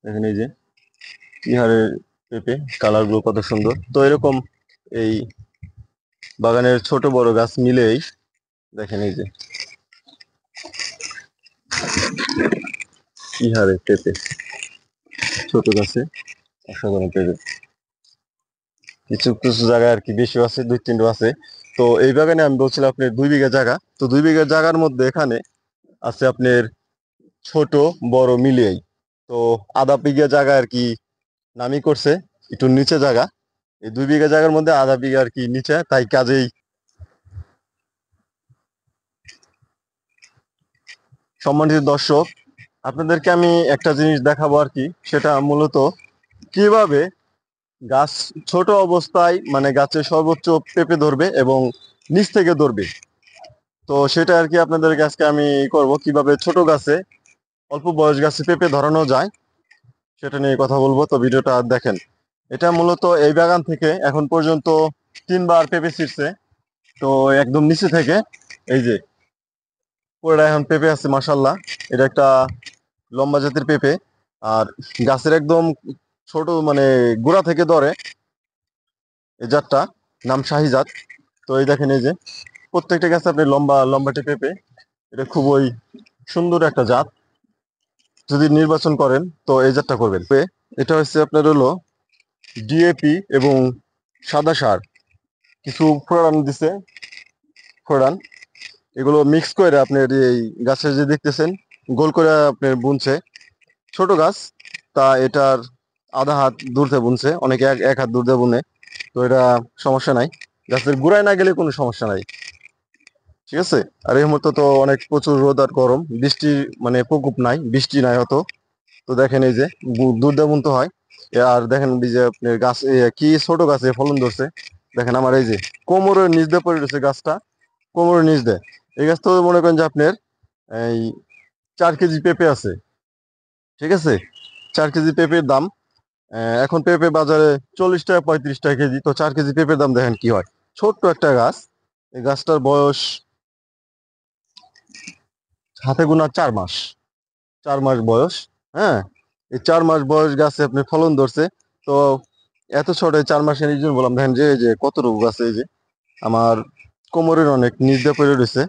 দেখেন এই যে কি হারে পেঁপে, কালার গুলো কত সুন্দর। তো এরকম এই বাগানের ছোট বড় গাছ মিলেই দেখেন এই যে কি হারে পেঁপে, ছোট গাছে অসাধারণ পেঁপে। কিছু কিছু জায়গায় আর কি বেশি আছে, দুই তিনটা আছে। তো এই বাগানে আমি বলছিলাম আপনার 2 বিঘা জায়গা, তো 2 বিঘা জায়গার মধ্যে এখানে আছে আপনার ছোট বড় মিলিয়েই। তো আধা বিঘা জায়গা আর কি নামি করছে, একটু নিচে জায়গা। এই 2 বিঘা জায়গার মধ্যে আধা বিঘা আর কি নিচে, তাই কাজেই সম্মানিত দর্শক, আপনাদেরকে আমি একটা জিনিস দেখাবো আর কি, সেটা মূলত কিভাবে গাছ ছোট অবস্থায় মানে গাছের সর্বোচ্চ পেঁপে ধরবে এবং নিচ থেকে ধরবে। তো সেটা আর কি আপনাদেরকে আজকে আমি করব, কিভাবে ছোট গাছে অল্প বয়স গাছে পেঁপে ধরানো যায় সেটা নিয়ে কথা বলবো। তো ভিডিওটা দেখেন। এটা মূলত এই বাগান থেকে এখন পর্যন্ত 3বার পেঁপে ছিঁড়ছে। তো একদম নিচে থেকে এই যে পুরোটা এখন পেঁপে আছে মাসাল্লাহ। এটা একটা লম্বা জাতের পেঁপে। আর গাছের একদম ছোট মানে গোড়া থেকে ধরে এই জাতটা, নাম শাহিজাত। তো এই দেখেন এই যে প্রত্যেকটা গাছে আপনি লম্বা লম্বাটে পেঁপে। এটা খুবই সুন্দর একটা জাত। যদি নির্বাচন করেন তো এই জাতটা করবেন। এটা হচ্ছে আপনার হলো ডিএপি এবং সাদা সার, কিছু ফোড়ান দিছে, ফোড়ান এগুলো মিক্স করে আপনার এই গাছের যে দেখতেছেন গোল করে আপনার বুনছে। ছোট গাছ, তা এটার আধা হাত দূরতে বুনছে, অনেকে এক এক হাত দূরতে বুনে। তো এটা সমস্যা নাই, গাছের গোড়ায় না গেলে কোনো সমস্যা নাই, ঠিক আছে। আর এই মুহূর্তে তো অনেক প্রচুর রোদ আর গরম, বৃষ্টি মানে প্রকোপ নাই, বৃষ্টি নাই হতো। তো দেখেন এই যে দুধ দিয়ে বুনতে হয়। আর দেখেন এই যে আপনার গাছ কি ছোট গাছে ফলন ধরছে। দেখেন আমার এই যে কোমরের নিচ দিয়ে পড়ে রয়েছে গাছটা, কোমরের নিচ দিয়ে। এই গাছ তো মনে করেন যে আপনার এই 4 কেজি পেঁপে আছে, ঠিক আছে। 4 কেজি পেঁপের দাম এখন পেঁপে বাজারে 40 টাকা 35 টাকা কেজি। তো 4 কেজি পেঁপের দাম দেখেন কি হয়। ছোট্ট একটা গাছ, এই গাছটার বয়স হাতে গোনা 4 মাস, 4 মাস বয়স। হ্যাঁ, এই 4 মাস বয়স গাছে আপনি ফলন ধরছে। তো এত ছোট 4 মাসের এই জন্য বললাম, দেখেন যে এই যে কত রোগ আছে। এই যে আমার কোমরের অনেক নিচ দিয়ে পড়ে রয়েছে,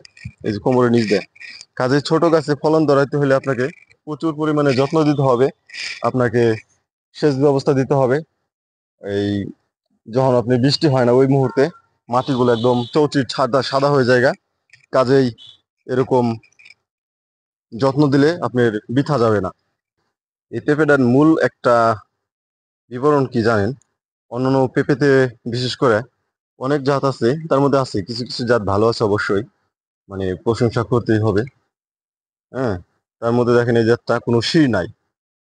এই যে কোমরের নিচ দিয়ে। কাজে ছোট গাছে ফলন ধরাইতে হলে আপনাকে প্রচুর পরিমাণে যত্ন দিতে হবে, আপনাকে সেচ ব্যবস্থা দিতে হবে। এই যখন আপনি বৃষ্টি হয় না ওই মুহূর্তে মাটিগুলো একদম চৌচির সাদা সাদা হয়ে যায়। কাজেই এরকম যত্ন দিলে আপনার বৃথা যাবে না। এই পেঁপেটার মূল একটা বিবরণ কি জানেন? অন্যান্য পেঁপেতে বিশেষ করে অনেক জাত আছে, তার মধ্যে আছে কিছু কিছু জাত ভালো আছে অবশ্যই, মানে প্রশংসা করতেই হবে। হ্যাঁ, তার মধ্যে দেখেন এই জাতটা কোনো শির নাই,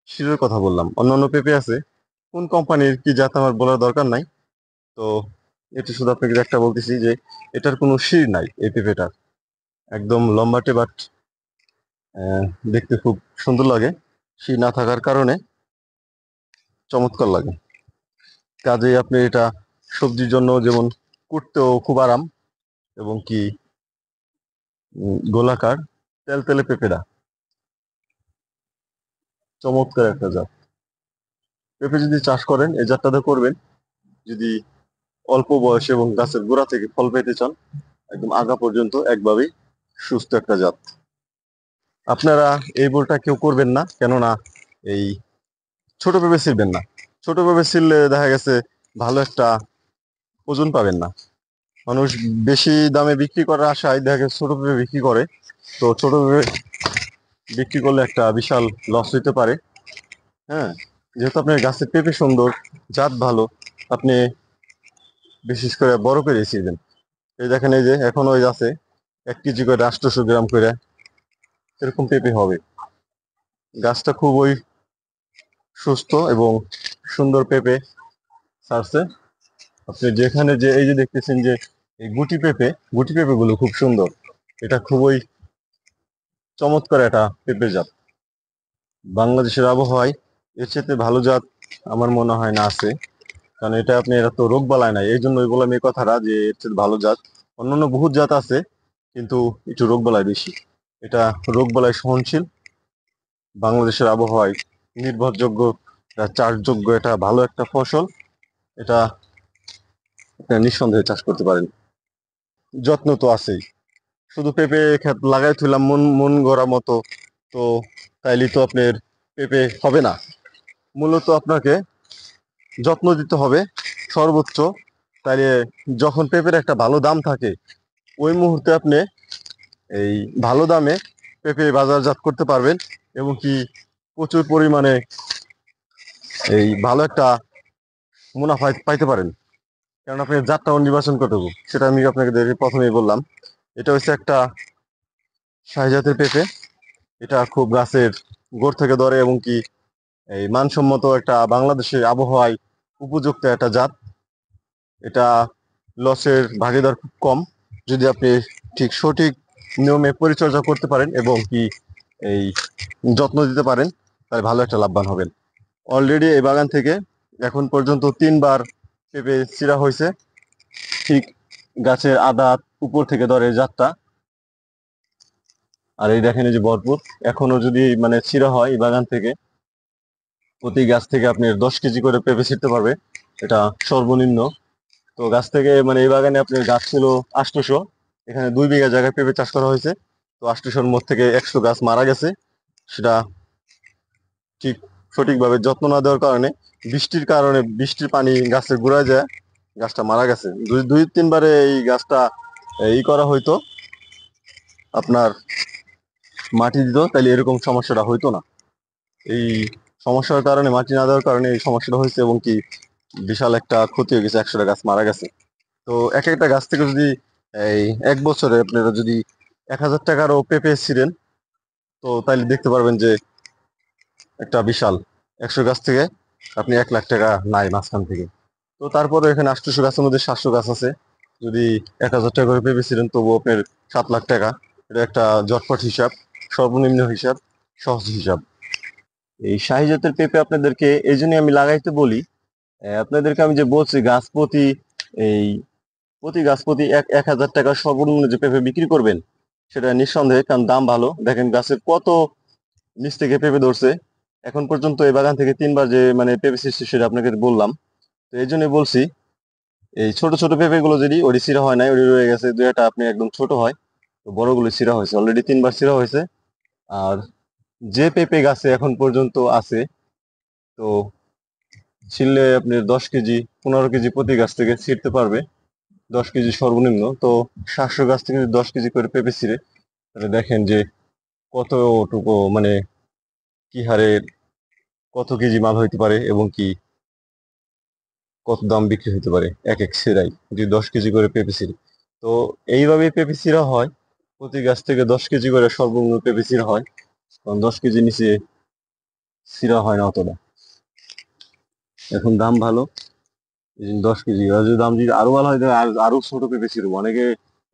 শিরের কথা বললাম। অন্যান্য পেঁপে আছে, কোন কোম্পানির কি জাত আমার বলার দরকার নাই। তো এটা শুধু আপনাকে একটা বলতেছি যে এটার কোনো শির নাই এই পেঁপেটার, একদম লম্বাটে, বাট দেখতে খুব সুন্দর লাগে। শির না থাকার কারণে চমৎকার লাগে। কাজেই আপনি এটা সবজির জন্য যেমন কুটতেও খুব আরাম, এবং কি গোলাকার তেলতেলে পেঁপেটা চমৎকার একটা জাত। পেঁপে যদি চাষ করেন এই জাতটাতে করবেন, যদি অল্প বয়সে এবং গাছের গোড়া থেকে ফল পেতে চান, একদম আগা পর্যন্ত একভাবেই সুস্থ একটা জাত। আপনারা এই ভুলটা কেউ করবেন না, কেননা এই ছোট পেঁপে ছিলবেন না। ছোট পেঁপে ছিললে দেখা গেছে ভালো একটা ওজন পাবেন না। মানুষ বেশি দামে বিক্রি করার আশায় দেখা গেছে ছোট পেঁপে বিক্রি করে। তো ছোট পেঁপে বিক্রি করলে একটা বিশাল লস হইতে পারে। হ্যাঁ, যেহেতু আপনার গাছের পেঁপে সুন্দর, জাত ভালো, আপনি বিশেষ করে বড় করে ছিলেন। এই দেখেন এই যে এখন ওই আছে 1 কেজি করে 800 গ্রাম করে এরকম পেঁপে হবে। গাছটা খুবই সুস্থ এবং সুন্দর পেঁপে ছাড়ছে। আপনি যেখানে যে এই যে দেখতেছেন যে এই গুটি পেঁপে গুলো খুব সুন্দর। এটা খুবই চমৎকার একটা পেঁপে জাত। বাংলাদেশের আবহাওয়ায় এর চেয়ে ভালো জাত আমার মনে হয় না আছে। কারণ এটা আপনি এত রোগ বালাই নাই, এই জন্যই বললাম এই কথাটা যে এর চেয়ে ভালো জাত। অন্যান্য বহুত জাত আছে, কিন্তু একটু রোগ বালাই বেশি। এটা রোগ বালাই সহনশীল বাংলাদেশের আবহাওয়ায় নির্ভরযোগ্য, চাষযোগ্য, এটা ভালো একটা ফসল। এটা আপনারা নিঃসন্দেহে চাষ করতে পারেন। যত্ন তো আছেই, শুধু পেঁপে ক্ষেত লাগাই থইলাম মন মন গড়া মতো, তো তাইলে তো আপনার পেঁপে হবে না। মূলত আপনাকে যত্ন দিতে হবে সর্বোচ্চ। তাইলে যখন পেঁপের একটা ভালো দাম থাকে, ওই মুহূর্তে আপনি এই ভালো দামে পেঁপে বাজারজাত করতে পারবেন, এবং কি প্রচুর পরিমাণে এই ভালো একটা মুনাফা পাইতে পারেন। কারণ আপনি জাতটাও নির্বাচন করতে হবে, সেটা আমি আপনাকে প্রথমেই বললাম। এটা হচ্ছে একটা শাহী জাতের পেঁপে। এটা খুব গাছের গোড় থেকে ধরে, এবং কি এই মানসম্মত একটা বাংলাদেশের আবহাওয়ায় উপযুক্ত একটা জাত। এটা লসের ভাগিদার খুব কম, যদি আপনি ঠিক সঠিক নিয়মে পরিচর্যা করতে পারেন এবং কি এই যত্ন দিতে পারেন, তাহলে ভালো একটা লাভবান হবেন। অলরেডি এই বাগান থেকে এখন পর্যন্ত 3বার পেঁপে ছিঁড়া হয়েছে। ঠিক গাছের আদা উপর থেকে ধরে জাতটা, আর এই দেখেন এই যে ভরপুর। এখনো যদি মানে ছিঁড়া হয় এই বাগান থেকে, প্রতি গাছ থেকে আপনি 10 কেজি করে পেঁপে ছিঁড়তে পারবে, এটা সর্বনিম্ন। তো গাছ থেকে মানে এই বাগানে আপনার গাছ ছিল 800, এখানে 2 বিঘা জায়গায় পেঁপে চাষ করা হয়েছে। তো 800-র মধ্যে থেকে 100 গাছ মারা গেছে। সেটা ঠিক সঠিকভাবে যত্ন না দেওয়ার কারণে, বৃষ্টির কারণে, বৃষ্টির পানি গাছের গোড়ায় যায়, গাছটা মারা গেছে। দুই দুই তিনবারে এই গাছটা ই করা হইতো, আপনার মাটি দিত, তাহলে এরকম সমস্যাটা হইতো না। এই সমস্যার কারণে, মাটি না দেওয়ার কারণে এই সমস্যাটা হয়েছে, এবং কি বিশাল একটা ক্ষতি হয়ে গেছে, 100টা গাছ মারা গেছে। তো এক একটা গাছ থেকে যদি এই 1 বছরে আপনারা যদি 1000 টাকারও পেঁপে ছিঁড়েন, তো তাইলে দেখতে পারবেন যে একটা বিশাল 100 গাছ থেকে আপনি 1 লাখ টাকা নাই মাঝখান থেকে। তো তারপরে এখানে 800 গাছের মধ্যে 700 গাছ আছে, যদি 1000 টাকা করে পেঁপে ছিঁড়েন তবু আপনার 7 লাখ টাকা। এটা একটা জটপট হিসাব, সর্বনিম্ন হিসাব, সহজ হিসাব। এই শাহী জাতের পেঁপে আপনাদেরকে এই জন্যই আমি লাগাইতে বলি। আপনাদেরকে আমি যে বলছি গাছ প্রতি এই প্রতি গাছ প্রতি 1000 টাকা সর্বনিম্ন যে পেঁপে বিক্রি করবেন, সেটা নিঃসন্দেহে, কারণ দাম ভালো। দেখেন গাছের কত নিচ থেকে পেঁপে ধরছে। এখন পর্যন্ত এই বাগান থেকে 3বার যে মানে পেঁপে ছিঁড়ছে সেটা আপনাকে বললাম। তো এই জন্যই বলছি, এই ছোট ছোট পেঁপে গুলো যদি ওটি ছিঁড়া হয় নাই, ওটি রয়ে গেছে, 2-একটা আপনি একদম ছোট হয়, তো বড়গুলো ছিঁড়া হয়েছে, অলরেডি 3বার ছিঁড়া হয়েছে। আর যে পেঁপে গাছে এখন পর্যন্ত আছে, তো ছিঁড়লে আপনি 10 কেজি 15 কেজি প্রতি গাছ থেকে ছিঁড়তে পারবে, 10 কেজি সর্বনিম্ন। তো 700 গাছ থেকে যদি 10 কেজি করে পেঁপে ছিঁড়ে, তাহলে দেখেন যে কতটুকু মানে কি হারে কত কেজি মাল হইতে পারে, এবং কি কত দাম বিক্রি হতে পারে এক এক সিরাই, যদি 10 কেজি করে পেঁপে ছিঁড়ে। তো এইভাবে পেঁপে ছিঁড়া হয়, প্রতি গাছ থেকে 10 কেজি করে সর্বনিম্ন পেঁপে ছিঁড়া হয়, কারণ 10 কেজি নিচে ছিঁড়া হয় না অতটা। এখন দাম ভালো, এই জন্য 10 কেজি, আর যদি দাম যদি আরো ভালো হয় তাহলে আরো ছোট পেঁপে ছিঁড়বো। অনেকে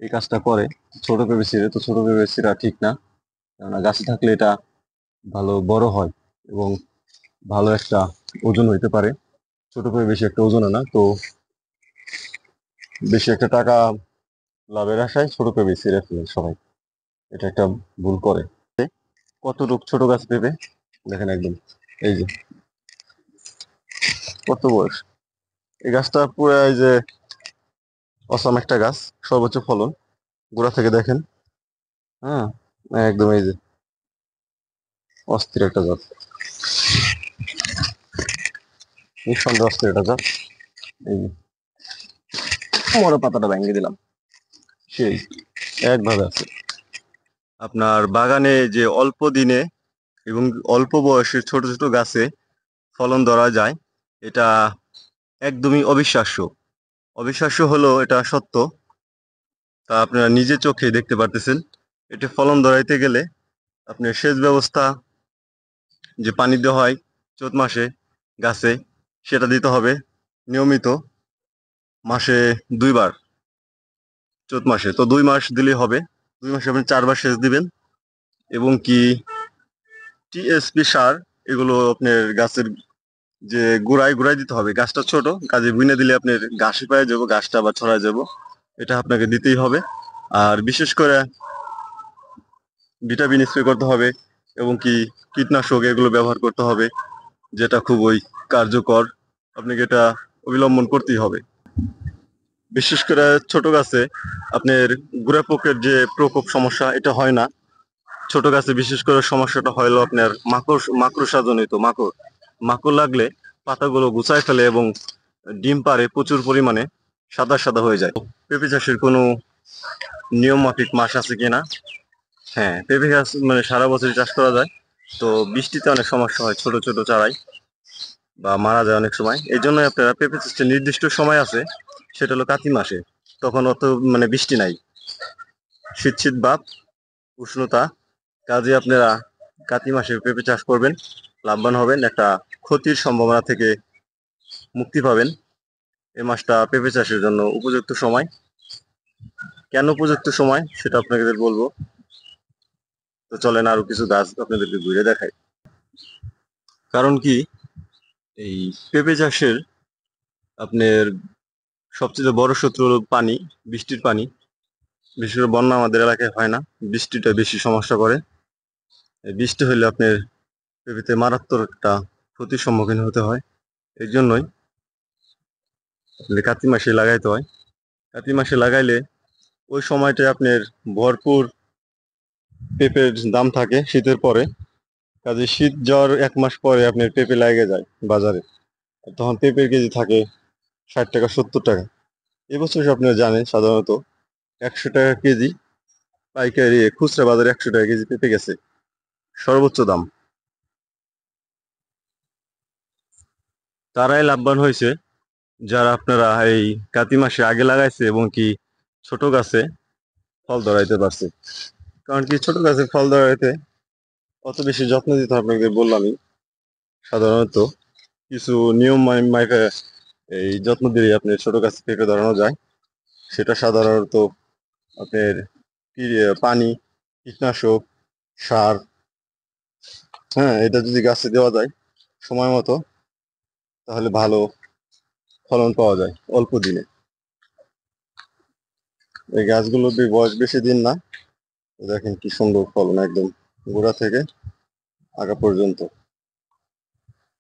এই কাজটা করে, ছোট পেঁপে ছিঁড়ে। তো ছোট পেঁপে ছিঁড়া ঠিক না, কেননা গাছে থাকলে এটা ভালো বড় হয় এবং ভালো একটা ওজন হইতে পারে। ছোট পেঁপে বেশি একটা ওজন না, তো বেশি একটা টাকা লাভের আশায় ছোট পেঁপে ছিঁড়ে ফেলে সবাই, এটা একটা ভুল করে। কতটুক ছোট গাছ পেঁপে দেখেন একদম, এই যে কত বয়স এই গাছটা, পুরো এই যে অসম একটা গাছ, সর্বোচ্চ ফলন, গোড়া থেকে দেখেন। হ্যাঁ, একদম এই যে অস্থির একটা জাত, নিঃসন্দেহে অস্থির একটা জাত। এই যে বড় পাতাটা ভেঙে দিলাম, সেই একভাবে আছে। আপনার বাগানে যে অল্প দিনে এবং অল্প বয়সে ছোট ছোট গাছে ফলন ধরা যায়, এটা একদমই অবিশ্বাস্য। অবিশ্বাস্য হলো এটা সত্য, তা আপনারা নিজে চোখে দেখতে পারতেছেন। এটা ফলন ধরাইতে গেলে আপনার সেচ ব্যবস্থা, যে পানি দেওয়া হয় চৈত মাসে গাছে, সেটা দিতে হবে নিয়মিত, মাসে 2বার। চৈত মাসে তো 2 মাস দিলেই হবে, 2 মাসে আপনি 4বার সেচ দিবেন। এবং কি টিএসপি সার, এগুলো আপনার গাছের যে গোড়ায় গোড়ায় দিতে হবে। গাছটা ছোট, কাজে বুনে দিলে আপনার ঘাসে পায়ে যাবো, গাছটা আবার ছড়ায় যাব, এটা আপনাকে দিতেই হবে। আর বিশেষ করে ভিটামিন স্প্রে করতে হবে, এবং কি কীটনাশক এগুলো ব্যবহার করতে হবে, যেটা খুবই কার্যকর। আপনাকে এটা অবলম্বন করতেই হবে। বিশেষ করে ছোট গাছে আপনার গোড়া পোকের যে প্রকোপ সমস্যা এটা হয় না। ছোট গাছে বিশেষ করে সমস্যাটা হলো আপনার মাকড়সা জনিত। মাকড় লাগলে পাতাগুলো গুছায় ফেলে এবং ডিম পাড়ে প্রচুর পরিমাণে, সাদা সাদা হয়ে যায়। পেঁপে চাষের কোনো নিয়ম মাফিক মাস আছে কিনা? হ্যাঁ, পেঁপে গাছ মানে সারা বছরই চাষ করা যায়। তো বৃষ্টিতে অনেক সমস্যা হয় ছোট ছোট চারায়, বা মারা যায় অনেক সময়। এই জন্য আপনারা পেঁপে চাষের নির্দিষ্ট সময় আছে, সেটা হলো কাতি মাসে। তখন অত মানে বৃষ্টি নাই, শীত শীত ভাব, উষ্ণতা। কাজে আপনারা কাতি মাসে পেঁপে চাষ করবেন, লাভবান হবেন, একটা ক্ষতির সম্ভাবনা থেকে মুক্তি পাবেন। এই মাসটা পেঁপে চাষের জন্য উপযুক্ত সময়। কেন উপযুক্ত সময় সেটা আপনাদের বলবো। তো চলেন আরো কিছু গাছ আপনাদেরকে ঘুরে দেখাই। কারণ কি, এই পেঁপে চাষের আপনার সবচেয়ে বড় শত্রু হলো পানি, বৃষ্টির পানি। বিশেষ করে বন্যা আমাদের এলাকায় হয় না, বৃষ্টিটা বেশি সমস্যা করে। এই বৃষ্টি হলে আপনার পেঁপেতে মারাত্মক একটা ক্ষতির সম্মুখীন হতে হয়। এই জন্যই কার্তিক মাসে লাগাইতে হয়। কার্তিক মাসে লাগাইলে ওই সময়টায় আপনার ভরপুর পেঁপের দাম থাকে শীতের পরে। কাজে শীত যাওয়ার 1 মাস পরে আপনার পেঁপে লাগে যায় বাজারে। তখন পেঁপের কেজি থাকে 60 টাকা 70 টাকা। এবছর আপনারা জানেন সাধারণত 100 টাকা কেজি, পাইকারি খুচরা বাজারে 100 টাকা কেজি পেঁপে গেছে, সর্বোচ্চ দাম। তারাই লাভবান হয়েছে যারা আপনারা এই কাতি মাসে আগে লাগাইছে এবং কি ছোট গাছে ফল ধরাইতে পারছে। কারণ কি, ছোট গাছে ফল ধরাইতে অত বেশি যত্ন দিতে হবে আপনাকে বললামই। সাধারণত কিছু নিয়ম মাইফে এই যত্ন দিলে আপনার ছোট গাছে পেঁপে ধরানো যায়। সেটা সাধারণত আপনার পানি, কীটনাশক, সার, হ্যাঁ, এটা যদি গাছে দেওয়া যায় সময় মতো, তাহলে ভালো ফলন পাওয়া যায় অল্প দিনে। এই গাছগুলোর বয়স বেশি দিন না। দেখেন কি সুন্দর ফলন, একদম গোড়া থেকে আগা পর্যন্ত।